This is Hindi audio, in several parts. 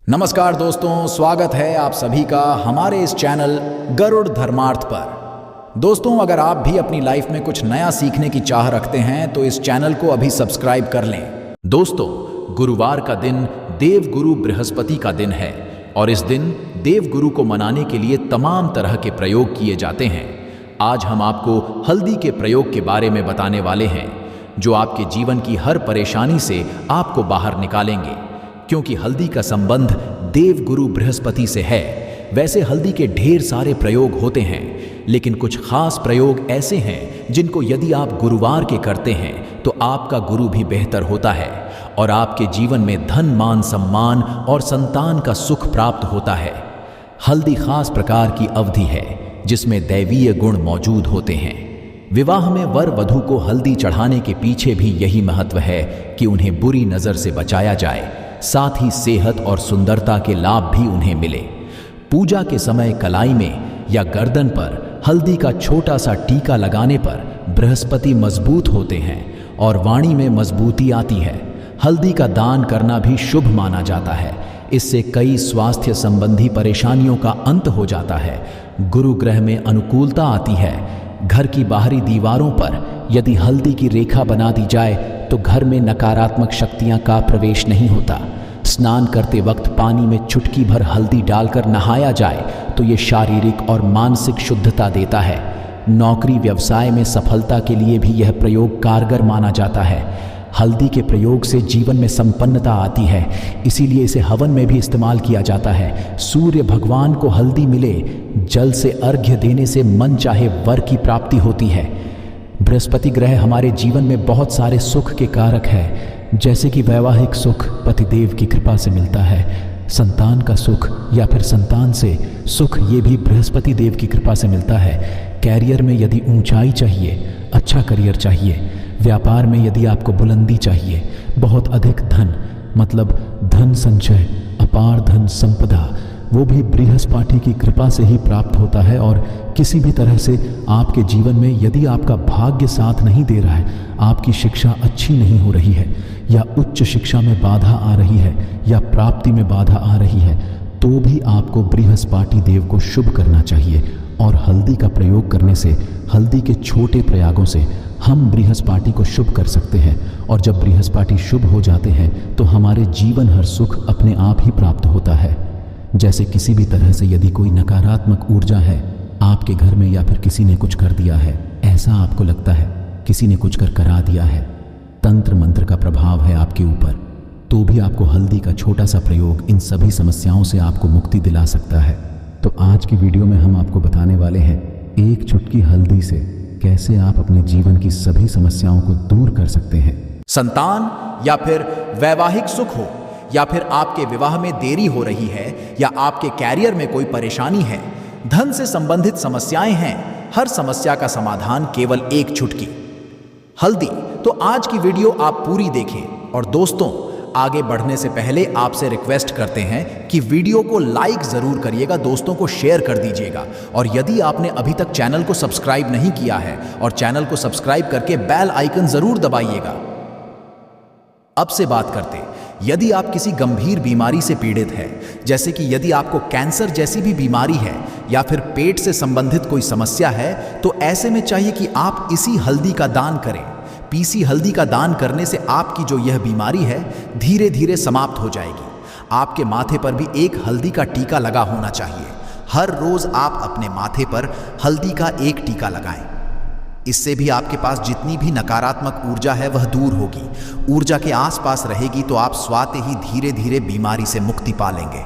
नमस्कार दोस्तों, स्वागत है आप सभी का हमारे इस चैनल गरुड़ धर्मार्थ पर। दोस्तों, अगर आप भी अपनी लाइफ में कुछ नया सीखने की चाह रखते हैं तो इस चैनल को अभी सब्सक्राइब कर लें। दोस्तों, गुरुवार का दिन देव गुरु बृहस्पति का दिन है और इस दिन देव गुरु को मनाने के लिए तमाम तरह के प्रयोग किए जाते हैं। आज हम आपको हल्दी के प्रयोग के बारे में बताने वाले हैं जो आपके जीवन की हर परेशानी से आपको बाहर निकालेंगे। क्योंकि हल्दी का संबंध देव गुरु बृहस्पति से है। वैसे हल्दी के ढेर सारे प्रयोग होते हैं, लेकिन कुछ खास प्रयोग ऐसे हैं जिनको यदि आप गुरुवार के करते हैं तो आपका गुरु भी बेहतर होता है और आपके जीवन में धन, मान, सम्मान और संतान का सुख प्राप्त होता है। हल्दी खास प्रकार की अवधि है जिसमें दैवीय गुण मौजूद होते हैं। विवाह में वर वधू को हल्दी चढ़ाने के पीछे भी यही महत्व है कि उन्हें बुरी नजर से बचाया जाए, साथ ही सेहत और सुंदरता के लाभ भी उन्हें मिले। पूजा के समय कलाई में या गर्दन पर हल्दी का छोटा सा टीका लगाने पर बृहस्पति मजबूत होते हैं और वाणी में मजबूती आती है। हल्दी का दान करना भी शुभ माना जाता है। इससे कई स्वास्थ्य संबंधी परेशानियों का अंत हो जाता है। गुरु ग्रह में अनुकूलता आती है। घर की बाहरी दीवारों पर यदि हल्दी की रेखा बना दी जाए तो घर में नकारात्मक शक्तियां का प्रवेश नहीं होता। स्नान करते वक्त पानी में चुटकी भर हल्दी डालकर नहाया जाए तो ये शारीरिक और मानसिक शुद्धता देता है। नौकरी व्यवसाय में सफलता के लिए भी यह प्रयोग कारगर माना जाता है। हल्दी के प्रयोग से जीवन में संपन्नता आती है, इसीलिए इसे हवन में भी इस्तेमाल किया जाता है। सूर्य भगवान को हल्दी मिले, जल से अर्घ्य देने से मन चाहे वर की प्राप्ति होती है। बृहस्पति ग्रह हमारे जीवन में बहुत सारे सुख के कारक है, जैसे कि वैवाहिक सुख पतिदेव की कृपा से मिलता है। संतान का सुख या फिर संतान से सुख ये भी बृहस्पति देव की कृपा से मिलता है। कैरियर में यदि ऊंचाई चाहिए, अच्छा करियर चाहिए, व्यापार में यदि आपको बुलंदी चाहिए, बहुत अधिक धन मतलब धन संचय, अपार धन संपदा, वो भी बृहस्पति की कृपा से ही प्राप्त होता है। और किसी भी तरह से आपके जीवन में यदि आपका भाग्य साथ नहीं दे रहा है, आपकी शिक्षा अच्छी नहीं हो रही है या उच्च शिक्षा में बाधा आ रही है या प्राप्ति में बाधा आ रही है, तो भी आपको बृहस्पति देव को शुभ करना चाहिए। और हल्दी का प्रयोग करने से, हल्दी के छोटे प्रयागों से हम बृहस्पति को शुभ कर सकते हैं। और जब बृहस्पति शुभ हो जाते हैं तो हमारे जीवन हर सुख अपने आप ही प्राप्त होता है। जैसे किसी भी तरह से यदि कोई नकारात्मक ऊर्जा है आपके घर में या फिर किसी ने कुछ कर दिया है, ऐसा आपको लगता है किसी ने कुछ करा दिया है, तंत्र मंत्र का प्रभाव है आपके ऊपर, तो भी आपको हल्दी का छोटा सा प्रयोग इन सभी समस्याओं से आपको मुक्ति दिला सकता है। तो आज की वीडियो में हम आपको बताने वाले हैं एक चुटकी हल्दी से कैसे आप अपने जीवन की सभी समस्याओं को दूर कर सकते हैं। संतान या फिर वैवाहिक सुख हो या फिर आपके विवाह में देरी हो रही है या आपके कैरियर में कोई परेशानी है, धन से संबंधित समस्याएं हैं, हर समस्या का समाधान केवल एक चुटकी हल्दी। तो आज की वीडियो आप पूरी देखें। और दोस्तों, आगे बढ़ने से पहले आपसे रिक्वेस्ट करते हैं कि वीडियो को लाइक जरूर करिएगा, दोस्तों को शेयर कर दीजिएगा। और यदि आपने अभी तक चैनल को सब्सक्राइब नहीं किया है और चैनल को सब्सक्राइब करके बेल आइकन जरूर दबाइएगा। अब से बात करते, यदि आप किसी गंभीर बीमारी से पीड़ित है, जैसे कि यदि आपको कैंसर जैसी भी बीमारी है या फिर पेट से संबंधित कोई समस्या है, तो ऐसे में चाहिए कि आप इसी हल्दी का दान करें। पीसी हल्दी का दान करने से आपकी जो यह बीमारी है धीरे धीरे समाप्त हो जाएगी। आपके माथे पर भी एक हल्दी का टीका लगा होना चाहिए। हर रोज आप अपने माथे पर हल्दी का एक टीका लगाएं। इससे भी आपके पास जितनी भी नकारात्मक ऊर्जा है वह दूर होगी। ऊर्जा के आसपास रहेगी तो आप स्वाते ही धीरे धीरे बीमारी से मुक्ति पा लेंगे।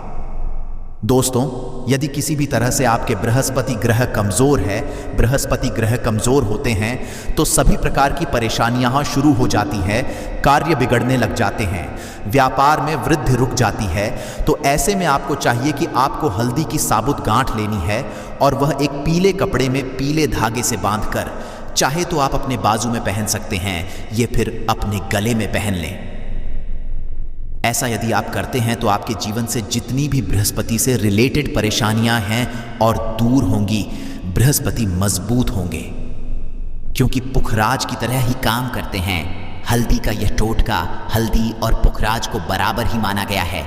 दोस्तों, यदि किसी भी तरह से आपके बृहस्पति ग्रह कमजोर है, बृहस्पति ग्रह कमजोर होते हैं तो सभी प्रकार की परेशानियां शुरू हो जाती है, कार्य बिगड़ने लग जाते हैं, व्यापार में वृद्धि रुक जाती है। तो ऐसे में आपको चाहिए कि आपको हल्दी की साबुत गांठ लेनी है और वह एक पीले कपड़े में पीले धागे से बांधकर, चाहे तो आप अपने बाजू में पहन सकते हैं या फिर अपने गले में पहन लें। ऐसा यदि आप करते हैं तो आपके जीवन से जितनी भी बृहस्पति से रिलेटेड परेशानियां हैं और दूर होंगी। बृहस्पति मजबूत होंगे क्योंकि पुखराज की तरह ही काम करते हैं। हल्दी का यह टोटका हल्दी और पुखराज को बराबर ही माना गया है।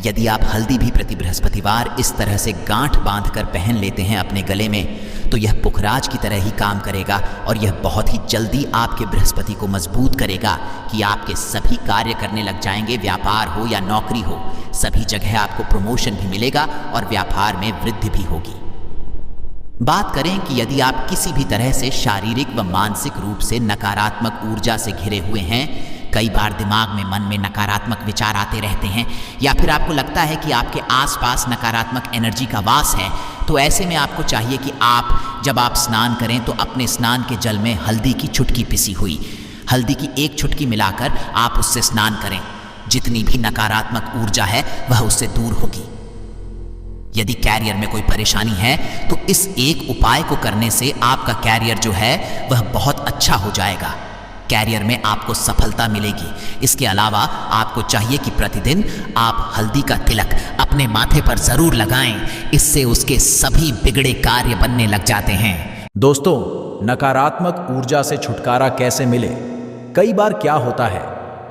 यदि आप हल्दी भी प्रति बृहस्पतिवार इस तरह से गांठ बांधकर पहन लेते हैं अपने गले में, तो यह पुखराज की तरह ही काम करेगा और यह बहुत ही जल्दी आपके बृहस्पति को मजबूत करेगा कि आपके सभी कार्य करने लग जाएंगे। व्यापार हो या नौकरी हो, सभी जगह आपको प्रमोशन भी मिलेगा और व्यापार में वृद्धि भी होगी। बात करें कि यदि आप किसी भी तरह से शारीरिक व मानसिक रूप से नकारात्मक ऊर्जा से घिरे हुए हैं, कई बार दिमाग में मन में नकारात्मक विचार आते रहते हैं, या फिर आपको लगता है कि आपके आसपास नकारात्मक एनर्जी का वास है, तो ऐसे में आपको चाहिए कि जब आप स्नान करें तो अपने स्नान के जल में हल्दी की चुटकी पिसी हुई हल्दी की एक चुटकी मिलाकर आप उससे स्नान करें। जितनी भी नकारात्मक ऊर्जा है वह उससे दूर होगी। यदि कैरियर में कोई परेशानी है तो इस एक उपाय को करने से आपका कैरियर जो है वह बहुत अच्छा हो जाएगा। कैरियर में आपको सफलता मिलेगी। इसके अलावा आपको चाहिए कि प्रतिदिन आप हल्दी का तिलक अपने माथे पर जरूर लगाएं। इससे उसके सभी बिगड़े कार्य बनने लग जाते हैं। दोस्तों, नकारात्मक ऊर्जा से छुटकारा कैसे मिले? कई बार क्या होता है,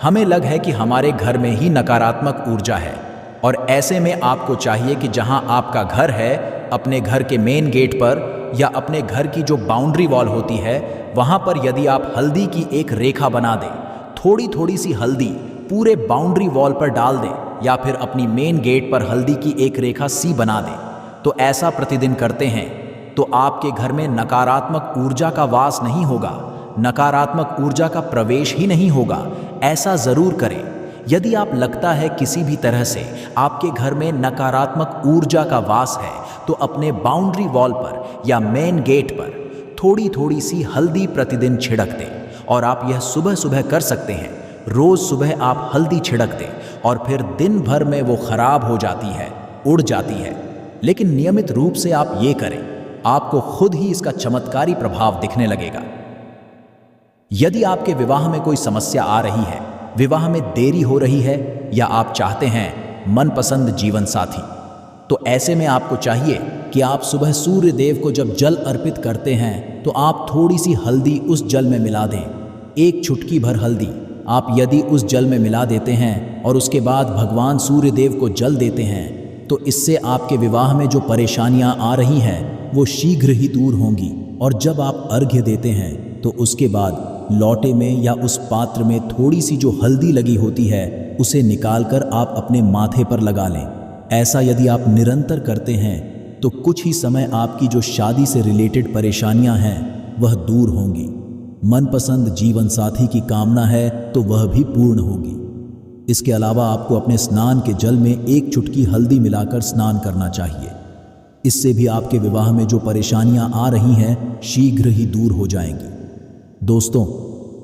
हमें लग है कि हमारे घर में ही नकारात्मक ऊर्जा है, और ऐसे में आपको चाहिए कि जहां आपका घर है, अपने घर के मेन गेट पर या अपने घर की जो बाउंड्री वॉल होती है, वहां पर यदि आप हल्दी की एक रेखा बना दें, थोड़ी थोड़ी सी हल्दी पूरे बाउंड्री वॉल पर डाल दें, या फिर अपनी मेन गेट पर हल्दी की एक रेखा सी बना दें, तो ऐसा प्रतिदिन करते हैं तो आपके घर में नकारात्मक ऊर्जा का वास नहीं होगा, नकारात्मक ऊर्जा का प्रवेश ही नहीं होगा। ऐसा जरूर करें। यदि आप लगता है किसी भी तरह से आपके घर में नकारात्मक ऊर्जा का वास है, तो अपने बाउंड्री वॉल पर या मेन गेट पर थोड़ी थोड़ी सी हल्दी प्रतिदिन छिड़क दें। और आप यह सुबह सुबह कर सकते हैं। रोज सुबह आप हल्दी छिड़क दें और फिर दिन भर में वो खराब हो जाती है, उड़ जाती है। लेकिन नियमित रूप से आप ये करें, आपको खुद ही इसका चमत्कारी प्रभाव दिखने लगेगा। यदि आपके विवाह में कोई समस्या आ रही है, विवाह में देरी हो रही है, या आप चाहते हैं मनपसंद जीवन साथी, तो ऐसे में आपको चाहिए कि आप सुबह सूर्य देव को जब जल अर्पित करते हैं तो आप थोड़ी सी हल्दी उस जल में मिला दें। एक चुटकी भर हल्दी आप यदि उस जल में मिला देते हैं और उसके बाद भगवान सूर्य देव को जल देते हैं, तो इससे आपके विवाह में जो परेशानियां आ रही हैं वो शीघ्र ही दूर होंगी। और जब आप अर्घ्य देते हैं तो उसके बाद लौटे में या उस पात्र में थोड़ी सी जो हल्दी लगी होती है उसे निकालकर आप अपने माथे पर लगा लें। ऐसा यदि आप निरंतर करते हैं तो कुछ ही समय आपकी जो शादी से रिलेटेड परेशानियां हैं वह दूर होंगी। मनपसंद जीवन साथी की कामना है तो वह भी पूर्ण होगी। इसके अलावा आपको अपने स्नान के जल में एक चुटकी हल्दी मिलाकर स्नान करना चाहिए। इससे भी आपके विवाह में जो परेशानियां आ रही हैं शीघ्र ही दूर हो जाएंगी। दोस्तों,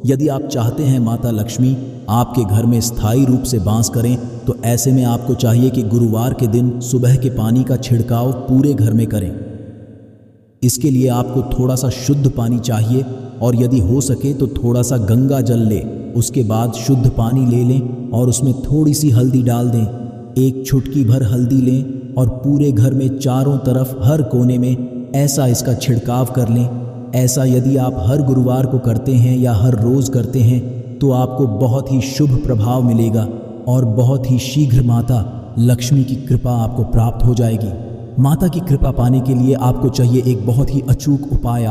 यदि आप चाहते हैं माता लक्ष्मी आपके घर में स्थायी रूप से वास करें, तो ऐसे में आपको चाहिए कि गुरुवार के दिन सुबह के पानी का छिड़काव पूरे घर में करें। इसके लिए आपको थोड़ा सा शुद्ध पानी चाहिए, और यदि हो सके तो थोड़ा सा गंगा जल लें। उसके बाद शुद्ध पानी ले लें और उसमें थोड़ी सी हल्दी डाल दें। एक चुटकी भर हल्दी लें और पूरे घर में चारों तरफ हर कोने में ऐसा इसका छिड़काव कर लें। ऐसा यदि आप हर गुरुवार को करते हैं या हर रोज़ करते हैं तो आपको बहुत ही शुभ प्रभाव मिलेगा और बहुत ही शीघ्र माता लक्ष्मी की कृपा आपको प्राप्त हो जाएगी। माता की कृपा पाने के लिए आपको चाहिए एक बहुत ही अचूक उपाय।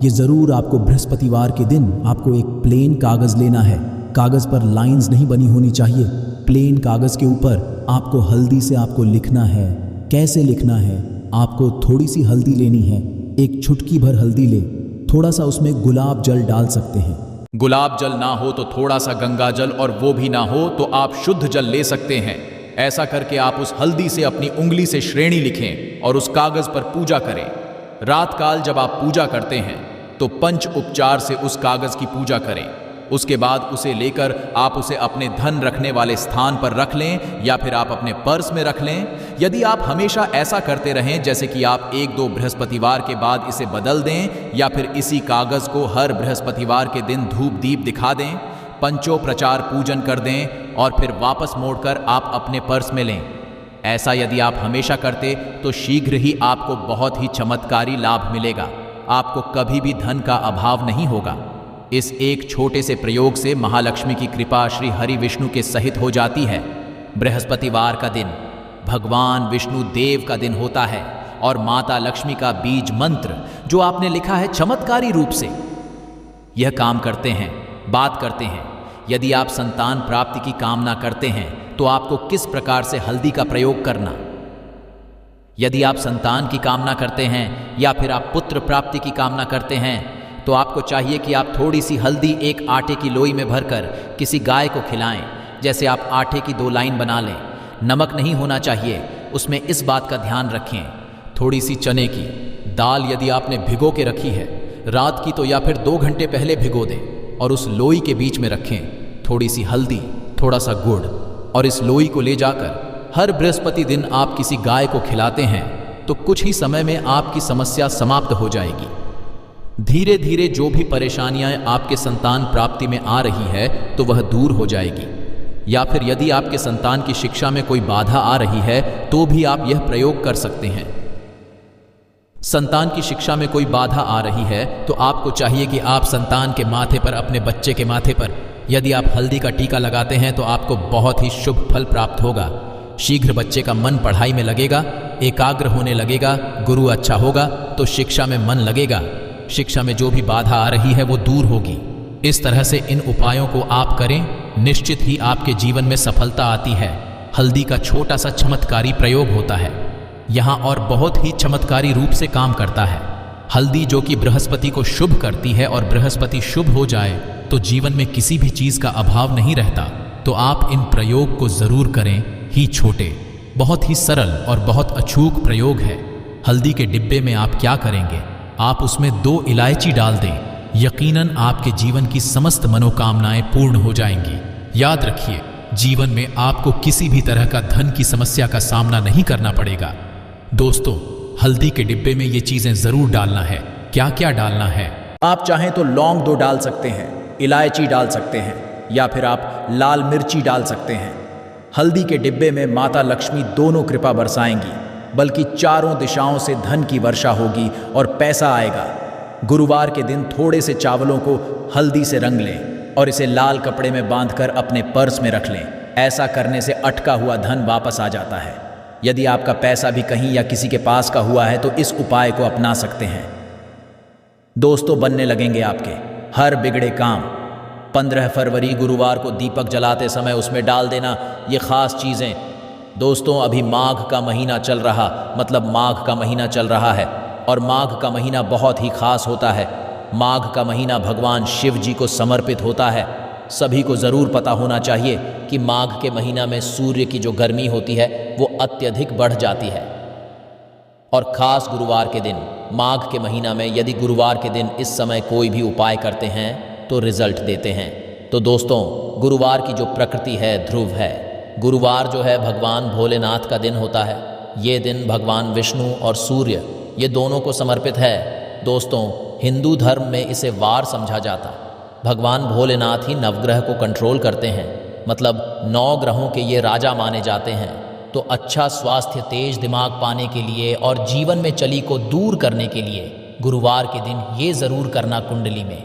ये ज़रूर आपको बृहस्पतिवार के दिन आपको एक प्लेन कागज़ लेना है। कागज़ पर लाइंस नहीं बनी होनी चाहिए। प्लेन कागज़ के ऊपर आपको हल्दी से आपको लिखना है। कैसे लिखना है? आपको थोड़ी सी हल्दी लेनी है, एक चुटकी भर हल्दी ले, थोड़ा सा उसमें गुलाब जल डाल सकते हैं। गुलाब जल ना हो तो थोड़ा सा गंगा जल, और वो भी ना हो तो आप शुद्ध जल ले सकते हैं। ऐसा करके आप उस हल्दी से अपनी उंगली से श्रेणी लिखें और उस कागज पर पूजा करें। रात काल जब आप पूजा करते हैं तो पंच उपचार से उस कागज की पूजा करें। उसके बाद उसे लेकर आप उसे अपने धन रखने वाले स्थान पर रख लें, या फिर आप अपने पर्स में रख लें। यदि आप हमेशा ऐसा करते रहें, जैसे कि आप 1-2 बृहस्पतिवार के बाद इसे बदल दें, या फिर इसी कागज को हर बृहस्पतिवार के दिन धूप दीप दिखा दें, पंचोपचार पूजन कर दें और फिर वापस मोड़कर आप अपने पर्स में लें। ऐसा यदि आप हमेशा करते तो शीघ्र ही आपको बहुत ही चमत्कारी लाभ मिलेगा। आपको कभी भी धन का अभाव नहीं होगा। इस एक छोटे से प्रयोग से महालक्ष्मी की कृपा श्री हरि विष्णु के सहित हो जाती है। बृहस्पतिवार का दिन भगवान विष्णु देव का दिन होता है और माता लक्ष्मी का बीज मंत्र जो आपने लिखा है चमत्कारी रूप से यह काम करते हैं। बात करते हैं, यदि आप संतान प्राप्ति की कामना करते हैं तो आपको किस प्रकार से हल्दी का प्रयोग करना। यदि आप संतान की कामना करते हैं या फिर आप पुत्र प्राप्ति की कामना करते हैं तो आपको चाहिए कि आप थोड़ी सी हल्दी एक आटे की लोई में भरकर किसी गाय को खिलाएं। जैसे आप आटे की 2 लाइन बना लें। नमक नहीं होना चाहिए, उसमें इस बात का ध्यान रखें। थोड़ी सी चने की दाल यदि आपने भिगो के रखी है रात की, तो या फिर 2 घंटे पहले भिगो दें और उस लोई के बीच में रखें थोड़ी सी हल्दी, थोड़ा सा गुड़, और इस लोई को ले जाकर हर बृहस्पति दिन आप किसी गाय को खिलाते हैं तो कुछ ही समय में आपकी समस्या समाप्त हो जाएगी। धीरे धीरे जो भी परेशानियां आपके संतान प्राप्ति में आ रही है तो वह दूर हो जाएगी। या फिर यदि आपके संतान की शिक्षा में कोई बाधा आ रही है तो भी आप यह प्रयोग कर सकते हैं। संतान की शिक्षा में कोई बाधा आ रही है तो आपको चाहिए कि आप संतान के माथे पर, अपने बच्चे के माथे पर यदि आप हल्दी का टीका लगाते हैं तो आपको बहुत ही शुभ फल प्राप्त होगा। शीघ्र बच्चे का मन पढ़ाई में लगेगा, एकाग्र होने लगेगा, गुरु अच्छा होगा तो शिक्षा में मन लगेगा। शिक्षा में जो भी बाधा आ रही है वो दूर होगी। इस तरह से इन उपायों को आप करें, निश्चित ही आपके जीवन में सफलता आती है। हल्दी का छोटा सा चमत्कारी प्रयोग होता है यहाँ और बहुत ही चमत्कारी रूप से काम करता है। हल्दी जो कि बृहस्पति को शुभ करती है और बृहस्पति शुभ हो जाए तो जीवन में किसी भी चीज का अभाव नहीं रहता। तो आप इन प्रयोग को जरूर करें ही छोटे, बहुत ही सरल और बहुत अचूक प्रयोग है। हल्दी के डिब्बे में आप क्या करेंगे, आप उसमें 2 इलायची डाल दें। यकीनन आपके जीवन की समस्त मनोकामनाएं पूर्ण हो जाएंगी। याद रखिए, जीवन में आपको किसी भी तरह का धन की समस्या का सामना नहीं करना पड़ेगा। दोस्तों, हल्दी के डिब्बे में ये चीजें जरूर डालना है। क्या क्या डालना है? आप चाहें तो लौंग 2 डाल सकते हैं, इलायची डाल सकते हैं या फिर आप लाल मिर्ची डाल सकते हैं। हल्दी के डिब्बे में माता लक्ष्मी दोनों कृपा बरसाएंगी, बल्कि चारों दिशाओं से धन की वर्षा होगी और पैसा आएगा। गुरुवार के दिन थोड़े से चावलों को हल्दी से रंग लें और इसे लाल कपड़े में बांधकर अपने पर्स में रख लें। ऐसा करने से अटका हुआ धन वापस आ जाता है। यदि आपका पैसा भी कहीं या किसी के पास का हुआ है तो इस उपाय को अपना सकते हैं। दोस्तों, बनने लगेंगे आपके हर बिगड़े काम। 15 फरवरी गुरुवार को दीपक जलाते समय उसमें डाल देना ये खास चीज़ें। दोस्तों, अभी माघ का महीना चल रहा, मतलब माघ का महीना चल रहा है और माघ का महीना बहुत ही खास होता है। माघ का महीना भगवान शिव जी को समर्पित होता है। सभी को ज़रूर पता होना चाहिए कि माघ के महीना में सूर्य की जो गर्मी होती है वो अत्यधिक बढ़ जाती है। और ख़ास गुरुवार के दिन, माघ के महीना में यदि गुरुवार के दिन इस समय कोई भी उपाय करते हैं तो रिजल्ट देते हैं। तो दोस्तों, गुरुवार की जो प्रकृति है ध्रुव है। गुरुवार जो है भगवान भोलेनाथ का दिन होता है। ये दिन भगवान विष्णु और सूर्य ये दोनों को समर्पित है। दोस्तों, हिंदू धर्म में इसे वार समझा जाता। भगवान भोलेनाथ ही नवग्रह को कंट्रोल करते हैं, मतलब 9 ग्रहों के ये राजा माने जाते हैं। तो अच्छा स्वास्थ्य, तेज दिमाग पाने के लिए और जीवन में चली को दूर करने के लिए गुरुवार के दिन ये ज़रूर करना कुंडली में।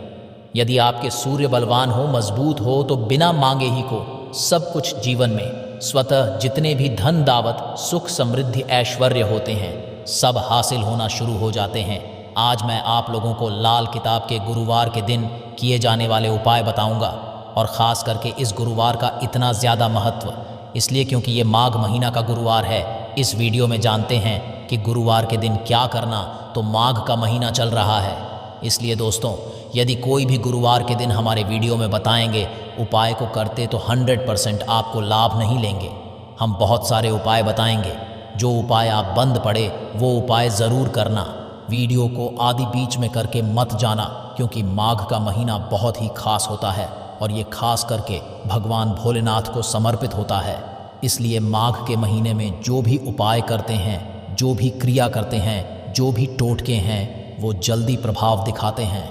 यदि आपके सूर्य बलवान हो, मजबूत हो तो बिना मांगे ही को सब कुछ जीवन में स्वतः जितने भी धन दावत, सुख, समृद्धि, ऐश्वर्य होते हैं सब हासिल होना शुरू हो जाते हैं। आज मैं आप लोगों को लाल किताब के गुरुवार के दिन किए जाने वाले उपाय बताऊंगा और ख़ास करके इस गुरुवार का इतना ज़्यादा महत्व इसलिए क्योंकि ये माघ महीना का गुरुवार है। इस वीडियो में जानते हैं कि गुरुवार के दिन क्या करना। तो माघ का महीना चल रहा है, इसलिए दोस्तों यदि कोई भी गुरुवार के दिन हमारे वीडियो में बताएंगे उपाय को करते तो 100% आपको लाभ नहीं लेंगे। हम बहुत सारे उपाय बताएंगे, जो उपाय आप बंद पड़े वो उपाय ज़रूर करना। वीडियो को आदि बीच में करके मत जाना, क्योंकि माघ का महीना बहुत ही खास होता है और ये खास करके भगवान भोलेनाथ को समर्पित होता है। इसलिए माघ के महीने में जो भी उपाय करते हैं, जो भी क्रिया करते हैं, जो भी टोटके हैं वो जल्दी प्रभाव दिखाते हैं।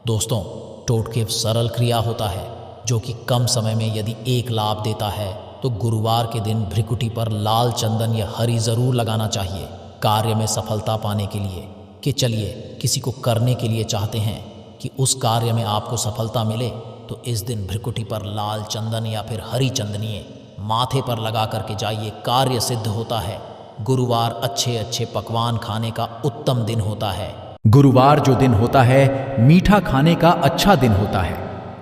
दोस्तों, टोटके सरल क्रिया होता है जो कि कम समय में यदि एक लाभ देता है तो गुरुवार के दिन भ्रिकुटी पर लाल चंदन या हरी ज़रूर लगाना चाहिए कार्य में सफलता पाने के लिए। कि चलिए किसी को करने के लिए चाहते हैं कि उस कार्य में आपको सफलता मिले तो इस दिन भ्रिकुटी पर लाल चंदन या फिर हरी चंदनिए माथे पर लगा करके जाइए, कार्य सिद्ध होता है। गुरुवार अच्छे अच्छे पकवान खाने का उत्तम दिन होता है। गुरुवार जो दिन होता है मीठा खाने का अच्छा दिन होता है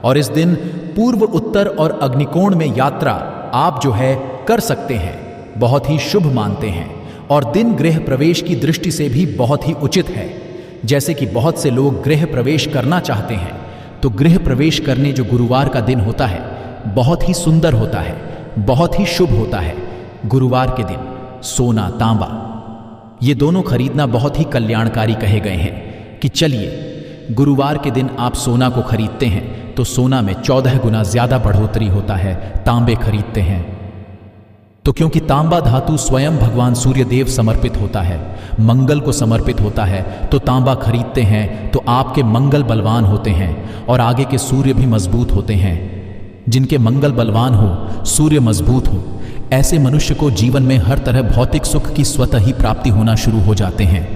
और इस दिन पूर्व, उत्तर और अग्निकोण में यात्रा आप जो है कर सकते हैं, बहुत ही शुभ मानते हैं और दिन गृह प्रवेश की दृष्टि से भी बहुत ही उचित है। जैसे कि बहुत से लोग गृह प्रवेश करना चाहते हैं, तो गृह प्रवेश करने जो गुरुवार का दिन होता है बहुत ही सुंदर होता है, बहुत ही शुभ होता है। गुरुवार के दिन सोना, तांबा ये दोनों खरीदना बहुत ही कल्याणकारी कहे गए हैं कि चलिए गुरुवार के दिन आप सोना को खरीदते हैं तो सोना में 14 गुना ज्यादा बढ़ोतरी होता है। तांबे खरीदते हैं तो क्योंकि तांबा धातु स्वयं भगवान सूर्य देव समर्पित होता है, मंगल को समर्पित होता है, तो तांबा खरीदते हैं तो आपके मंगल बलवान होते हैं और आगे के सूर्य भी मजबूत होते हैं। जिनके मंगल बलवान हो, सूर्य मजबूत हो, ऐसे मनुष्य को जीवन में हर तरह भौतिक सुख की स्वतः ही प्राप्ति होना शुरू हो जाते हैं।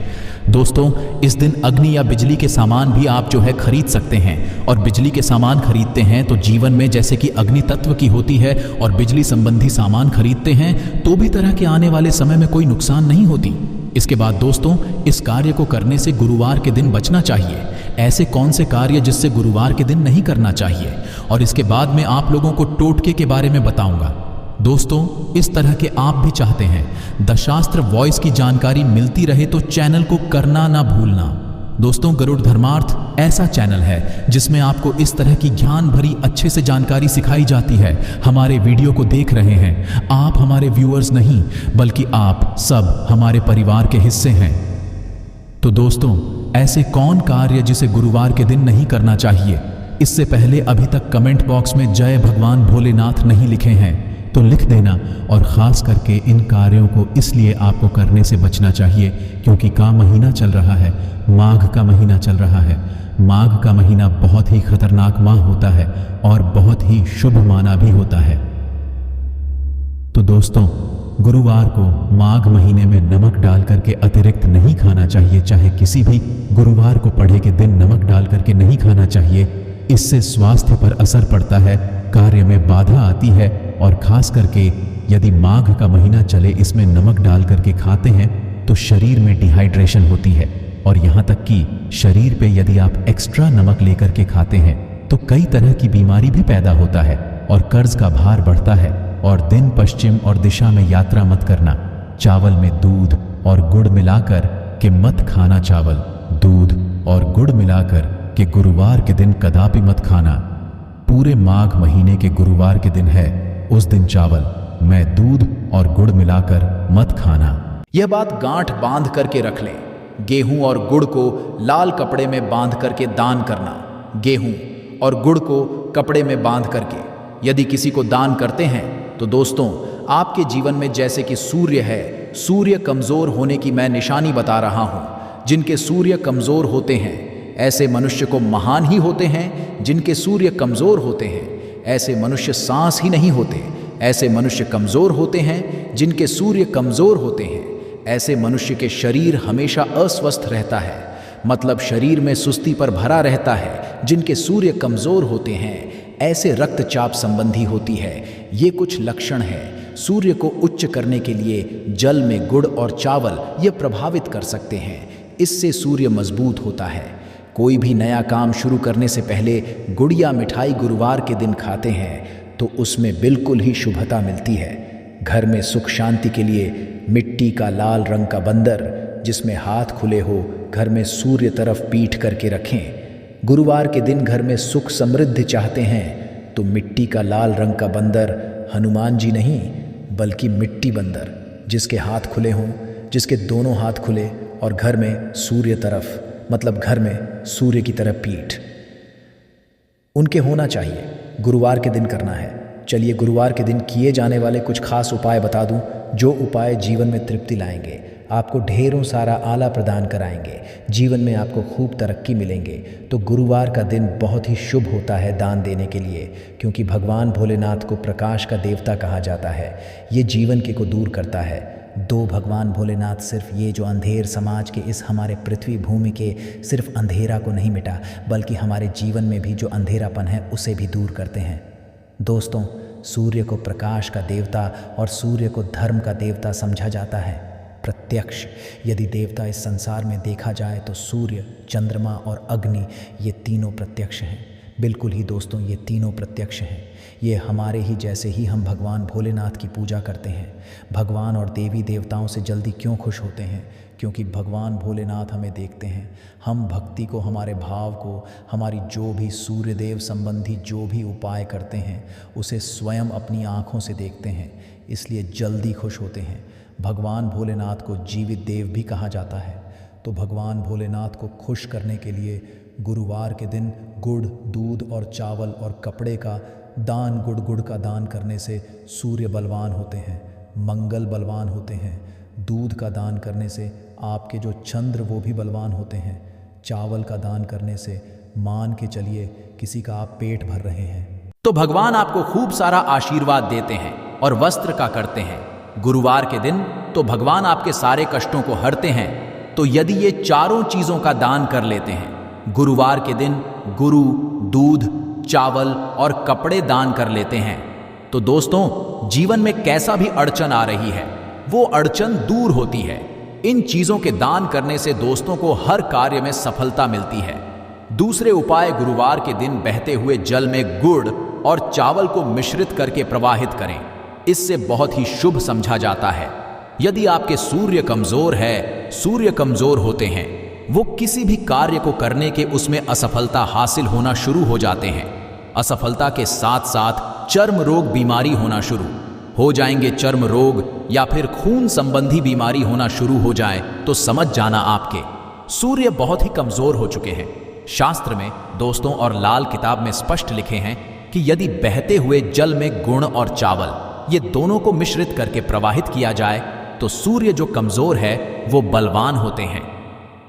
दोस्तों, इस दिन अग्नि या बिजली के सामान भी आप जो है खरीद सकते हैं और बिजली के सामान खरीदते हैं तो जीवन में जैसे कि अग्नि तत्व की होती है और बिजली संबंधी सामान खरीदते हैं तो भी तरह के आने वाले समय में कोई नुकसान नहीं होती। इसके बाद दोस्तों, इस कार्य को करने से गुरुवार के दिन बचना चाहिए। ऐसे कौन से कार्य जिससे गुरुवार के दिन नहीं करना चाहिए, और इसके बाद मैं आप लोगों को टोटके के बारे में बताऊंगा। दोस्तों, इस तरह के आप भी चाहते हैं दशास्त्र वॉइस की जानकारी मिलती रहे तो चैनल को करना ना भूलना। दोस्तों, गरुड़ धर्मार्थ ऐसा चैनल है जिसमें आपको इस तरह की ज्ञान भरी अच्छे से जानकारी सिखाई जाती है। हमारे वीडियो को देख रहे हैं आप हमारे व्यूअर्स नहीं, बल्कि आप सब हमारे परिवार के हिस्से हैं। तो दोस्तों, ऐसे कौन कार्य जिसे गुरुवार के दिन नहीं करना चाहिए? इससे पहले अभी तक कमेंट बॉक्स में जय भगवान भोलेनाथ नहीं लिखे हैं तो लिख देना, और ख़ास करके इन कार्यों को इसलिए आपको करने से बचना चाहिए क्योंकि का महीना चल रहा है, माघ का महीना चल रहा है। माघ का महीना बहुत ही खतरनाक माह होता है और बहुत ही शुभ माना भी होता है। तो दोस्तों, गुरुवार को माघ महीने में नमक डाल करके अतिरिक्त नहीं खाना चाहिए, चाहे किसी भी गुरुवार को पड़े के दिन नमक डाल करके नहीं खाना चाहिए। इससे स्वास्थ्य पर असर पड़ता है, कार्य में बाधा आती है और खास करके यदि माघ का महीना चले इसमें नमक डाल करके खाते हैं तो शरीर में डिहाइड्रेशन होती है, और यहाँ तक कि शरीर पे यदि आप एक्स्ट्रा नमक लेकर के खाते हैं तो कई तरह की बीमारी भी पैदा होता है और कर्ज का भार बढ़ता है। और दिन पश्चिम और दिशा में यात्रा मत करना। चावल में दूध और गुड़ मिलाकर के मत खाना। चावल, दूध और गुड़ मिलाकर के गुरुवार के दिन कदापि मत खाना। पूरे माघ महीने के गुरुवार के दिन है, उस दिन चावल में दूध और गुड़ मिलाकर मत खाना। यह बात गांठ बांध करके रख लें। गेहूं और गुड़ को लाल कपड़े में बांध करके दान करना। गेहूं और गुड़ को कपड़े में बांध करके यदि किसी को दान करते हैं तो दोस्तों, आपके जीवन में जैसे कि सूर्य है, सूर्य कमजोर होने की मैं निशानी बता रहा हूं। जिनके सूर्य कमजोर होते हैं ऐसे मनुष्य को महान ही होते हैं। जिनके सूर्य कमजोर होते हैं ऐसे मनुष्य सांस ही नहीं होते। ऐसे मनुष्य कमजोर होते हैं। जिनके सूर्य कमजोर होते हैं ऐसे मनुष्य के शरीर हमेशा अस्वस्थ रहता है, मतलब शरीर में सुस्ती पर भरा रहता है। जिनके सूर्य कमजोर होते हैं ऐसे रक्तचाप संबंधी होती है। ये कुछ लक्षण है। सूर्य को उच्च करने के लिए जल में गुड़ और चावल ये प्रभावित कर सकते हैं। इससे सूर्य मजबूत होता है। कोई भी नया काम शुरू करने से पहले गुड़ या मिठाई गुरुवार के दिन खाते हैं तो उसमें बिल्कुल ही शुभता मिलती है। घर में सुख शांति के लिए मिट्टी का लाल रंग का बंदर जिसमें हाथ खुले हो घर में सूर्य तरफ पीठ करके रखें। गुरुवार के दिन घर में सुख समृद्धि चाहते हैं तो मिट्टी का लाल रंग का बंदर, हनुमान जी नहीं बल्कि मिट्टी बंदर जिसके हाथ खुले हों, जिसके दोनों हाथ खुले और घर में सूर्य तरफ, मतलब घर में सूर्य की तरफ पीठ उनके होना चाहिए। गुरुवार के दिन करना है। चलिए गुरुवार के दिन किए जाने वाले कुछ खास उपाय बता दूं, जो उपाय जीवन में तृप्ति लाएंगे, आपको ढेरों सारा आला प्रदान कराएंगे, जीवन में आपको खूब तरक्की मिलेंगे। तो गुरुवार का दिन बहुत ही शुभ होता है दान देने के लिए, क्योंकि भगवान भोलेनाथ को प्रकाश का देवता कहा जाता है। ये जीवन के को दूर करता है। दो भगवान भोलेनाथ सिर्फ ये जो अंधेर समाज के इस हमारे पृथ्वी भूमि के सिर्फ अंधेरा को नहीं मिटा, बल्कि हमारे जीवन में भी जो अंधेरापन है उसे भी दूर करते हैं। दोस्तों, सूर्य को प्रकाश का देवता और सूर्य को धर्म का देवता समझा जाता है। प्रत्यक्ष यदि देवता इस संसार में देखा जाए तो सूर्य, चंद्रमा और अग्नि ये तीनों प्रत्यक्ष हैं। बिल्कुल ही दोस्तों, ये तीनों प्रत्यक्ष हैं। ये हमारे ही जैसे ही हम भगवान भोलेनाथ की पूजा करते हैं। भगवान और देवी देवताओं से जल्दी क्यों खुश होते हैं? क्योंकि भगवान भोलेनाथ हमें देखते हैं। हम भक्ति को, हमारे भाव को, हमारी जो भी सूर्यदेव संबंधी जो भी उपाय करते हैं उसे स्वयं अपनी आँखों से देखते हैं, इसलिए जल्दी खुश होते हैं। भगवान भोलेनाथ को जीवित देव भी कहा जाता है। तो भगवान भोलेनाथ को खुश करने के लिए गुरुवार के दिन गुड़, दूध और चावल और कपड़े का दान, गुड़ का दान करने से सूर्य बलवान होते हैं, मंगल बलवान होते हैं। दूध का दान करने से आपके जो चंद्र वो भी बलवान होते हैं। चावल का दान करने से मान के चलिए किसी का आप पेट भर रहे हैं। तो भगवान आपको खूब सारा आशीर्वाद देते हैं और वस्त्र का करते हैं। गुरुवार के दिन तो भगवान आपके सारे कष्टों को हरते हैं। तो यदि ये चारों चीज़ों का दान कर लेते हैं, गुरुवार के दिन गुरु, दूध, चावल और कपड़े दान कर लेते हैं, तो दोस्तों जीवन में कैसा भी अड़चन आ रही है वो अड़चन दूर होती है। इन चीज़ों के दान करने से दोस्तों को हर कार्य में सफलता मिलती है। दूसरे उपाय, गुरुवार के दिन बहते हुए जल में गुड़ और चावल को मिश्रित करके प्रवाहित करें। इससे बहुत ही शुभ समझा जाता है। यदि आपके सूर्य कमजोर है, सूर्य कमजोर होते हैं, वो किसी भी कार्य को करने के उसमें असफलता हासिल होना शुरू हो जाते हैं। असफलता के साथ साथ चर्म रोग, बीमारी होना शुरू हो जाएंगे। चर्म रोग या फिर खून संबंधी बीमारी होना शुरू हो जाए तो समझ जाना आपके सूर्य बहुत ही कमजोर हो चुके हैं। शास्त्र में दोस्तों और लाल किताब में स्पष्ट लिखे हैं कि यदि बहते हुए जल में गुड़ और चावल ये दोनों को मिश्रित करके प्रवाहित किया जाए तो सूर्य जो कमजोर है वो बलवान होते हैं।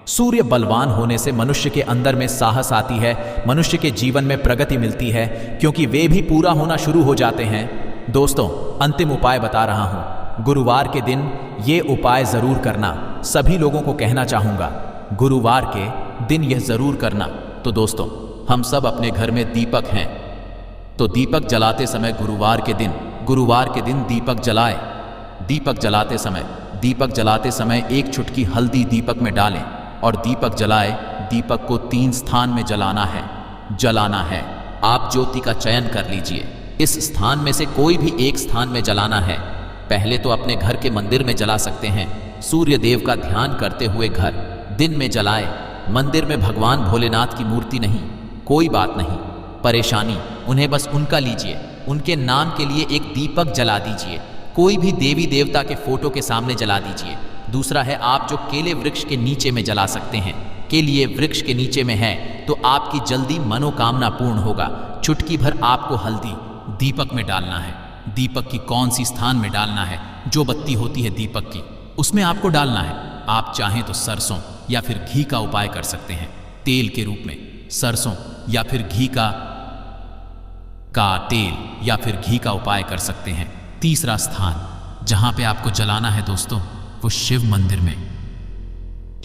सूर्य बलवान होने से मनुष्य के अंदर में साहस आती है, मनुष्य के जीवन में प्रगति मिलती है, क्योंकि वे भी पूरा होना शुरू हो जाते हैं। दोस्तों अंतिम उपाय बता रहा हूं। गुरुवार के दिन ये उपाय जरूर करना। सभी लोगों को कहना चाहूंगा, गुरुवार के दिन यह जरूर करना। तो दोस्तों हम सब अपने घर में दीपक हैं, तो दीपक जलाते समय गुरुवार के दिन दीपक जलाए। दीपक जलाते समय एक चुटकी हल्दी दीपक में डालें और दीपक जलाए। दीपक को 3 स्थान में जलाना है। आप ज्योति का चयन कर लीजिए। इस स्थान में से कोई भी एक स्थान में जलाना है। पहले तो अपने घर के मंदिर में जला सकते हैं। सूर्य देव का ध्यान करते हुए घर दिन में जलाए। मंदिर में भगवान भोलेनाथ की मूर्ति नहीं, कोई बात नहीं, परेशानी उन्हें बस उनका लीजिए, उनके नाम के लिए एक दीपक जला दीजिए। कोई भी देवी देवता के फोटो के सामने जला दीजिए। दूसरा है, आप जो केले वृक्ष के नीचे में जला सकते हैं। केले वृक्ष के नीचे में है तो आपकी जल्दी मनोकामना पूर्ण होगा। चुटकी भर आपको हल्दी दीपक में डालना है। दीपक की कौन सी स्थान में डालना है? जो बत्ती होती है दीपक की उसमें आपको डालना है। आप चाहें तो सरसों या फिर घी का उपाय कर सकते हैं, तेल के रूप में। सरसों या फिर घी का तेल या फिर घी का उपाय कर सकते हैं। तीसरा स्थान जहां पे आपको जलाना है दोस्तों, वो शिव मंदिर में।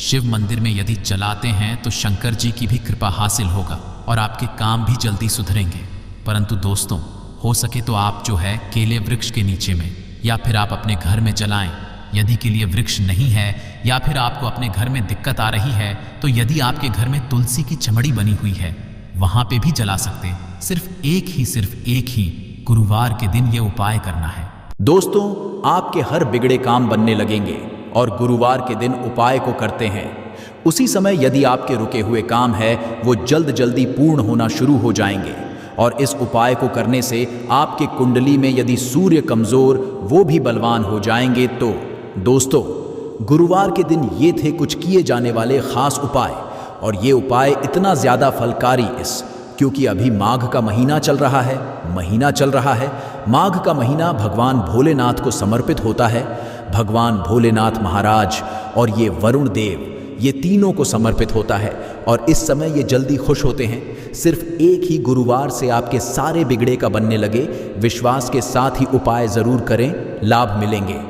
शिव मंदिर में यदि जलाते हैं तो शंकर जी की भी कृपा हासिल होगा और आपके काम भी जल्दी सुधरेंगे। परंतु दोस्तों हो सके तो आप जो है केले वृक्ष के नीचे में या फिर आप अपने घर में जलाएं। यदि केले वृक्ष नहीं है या फिर आपको अपने घर में दिक्कत आ रही है तो यदि आपके घर में तुलसी की चमड़ी बनी हुई है वहां पे भी जला सकते हैं। सिर्फ एक ही गुरुवार के दिन ये उपाय करना है। दोस्तों आपके हर बिगड़े काम बनने लगेंगे और गुरुवार के दिन उपाय को करते हैं। उसी समय यदि आपके रुके हुए काम है वो जल्दी पूर्ण होना शुरू हो जाएंगे। और इस उपाय को करने से आपके कुंडली में यदि सूर्य कमजोर वो भी बलवान हो जाएंगे। तो दोस्तों गुरुवार के दिन ये थे कुछ किए जाने वाले खास उपाय। और ये उपाय इतना ज़्यादा फलकारी क्योंकि अभी माघ का महीना चल रहा है। माघ का महीना भगवान भोलेनाथ को समर्पित होता है। भगवान भोलेनाथ महाराज और ये वरुण देव, ये तीनों को समर्पित होता है। और इस समय ये जल्दी खुश होते हैं। सिर्फ एक ही गुरुवार से आपके सारे बिगड़े का बनने लगे। विश्वास के साथ ही उपाय ज़रूर करें, लाभ मिलेंगे।